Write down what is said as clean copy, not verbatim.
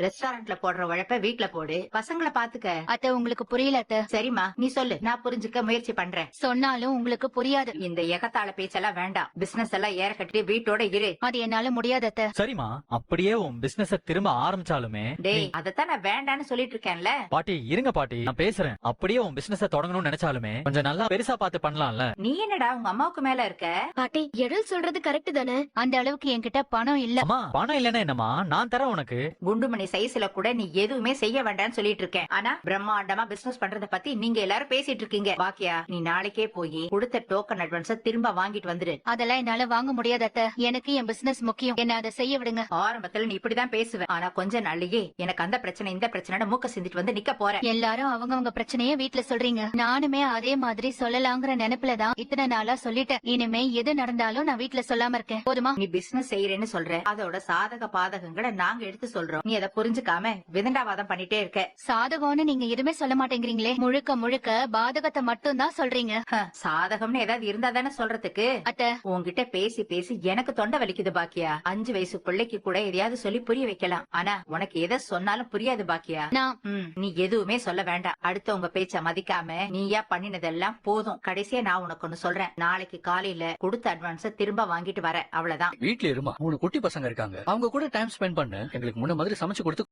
ரெஸ்டாரண்ட்ல போடுற உழைப்ப வீட்ல போடு, பசங்கள பாத்துக்க. அத்தை உங்களுக்கு புரியல அத்தை. சரிம்மா, நீ சொல்லு, நான் புரிஞ்சுக்க முயற்சி பண்றேன். சொன்னாலும் உங்களுக்கு புரியாது. இந்த எகத்தாள பேச்செல்லாம் வேண்டாம். பிசினஸ் எல்லாம் ஏற கட்டி வீட்டோட இரு. அது என்னால முடியாது அத்தை. சரிம்மா, அப்படியே உன் பிசினஸ் திரும்ப ஆரம்பிச்சாலுமே டேய், அதத்தான் நான் வேண்டான்னு சொல்லிட்டு இருக்கேன்ல. பாட்டி இருங்க பாட்டி, நான் பேசுறேன். அப்படியே உன் பிசினஸ் தொடங்கணும்னு நினைச்சாலுமே கொஞ்சம் நல்லா பெருசா பார்த்து பண்ணலாம்ல. நீ என்னடா உங்க அம்மாவுக்கு மேல இருக்க? பாட்டி எழில் சொல்றது கரெக்ட் தானே? அந்த அளவுக்கு என்கிட்ட பணம் இல்ல. அம்மா, பணம் இல்லன்னா என்னம்மா, நான் தரேன் உனக்கு. குண்டுமணி சைஸ்ல கூட நீ எதுவுமே செய்ய வேண்டாம்னு சொல்லிட்டு இருக்கேன். ஆனா பிரம்மாண்டமா பிசினஸ் பண்றத பத்தி நீங்க எல்லாரும் பேசிட்டு இருக்கீங்க. பாக்கியா, நீ நாளைக்கே போய் கொடுத்த டோக்கன் அட்வான்ஸ திரும்ப வாங்கிட்டு வந்துரு. அதெல்லாம் என்னால வாங்க முடியாது அத்தை. எனக்கு என் பிசினஸ் முக்கியம். என்ன அதை செய்ய விடுங்க. ஆரம்பத்துல நீ இப்படிதான் பேசுவேன். ஆனா கொஞ்ச நாள்லயே எனக்கு அந்த பிரச்சனை இந்த பிரச்சனை மூக்க சிந்திட்டு வந்து நிக்க போற. எல்லாரும் அவங்கவங்க பிரச்சனைய வீட்ல சொல்றீங்க. நானுமே அதே மாதிரி சொல்லலாங்கிற நினைப்புலதான் இத்தனை நாளா சொல்லிட்டேன். இனிமே எது நடந்தாலும் நான் வீட்ல சொல்லாம இருக்கேன். போதுமா? நீ பிசினஸ் செய்யறேன்னு சொல்ற, அதோட சாதக பாதகங்களை நாங்க எடுத்து சொல்றோம். நீ அதை புரிஞ்சுக்காம விதண்டாவாதம் பண்ணிட்டே இருக்க. சாதகம்னு நீங்க எதுவுமே சொல்ல மாட்டேங்கிறீங்களே. முழுக்க முழுக்க பாதகத்தை மட்டும் தான் சொல்றீங்க. சாதகம்னு ஏதாவது இருந்தா தானே சொல்றதுக்கு. அத்தை, உன்கிட்ட பேசி பேசி எனக்கு தொண்டை வலிக்குது பாக்கியா. 5 வயசு பிள்ளைக்கு கூட எதையாவது சொல்லி புரிய வைக்கலாம். ஆனா உனக்கு எதை சொன்னாலும் புரியாது பாக்கியா. நீ எதுவுமே சொல்ல வேண்டாம். அடுத்தவங்க பேச்ச மதிக்காம நீயா பண்ணினதெல்லாம் போதும். கடைசியா நான் உனக்கு ஒண்ணு சொல்றேன். நாளைக்கு காலையில கொடுத்த அட்வான்ஸ திரும்ப வாங்கிட்டு வர, அவ்வளவுதான். வீட்ல இருமா, 3 குட்டி பசங்க இருக்காங்க. அவங்க கூட டைம் ஸ்பெண்ட் பண்ணு. எங்களுக்கு முன்ன மாதிரி சமைச்சு கொடுத்து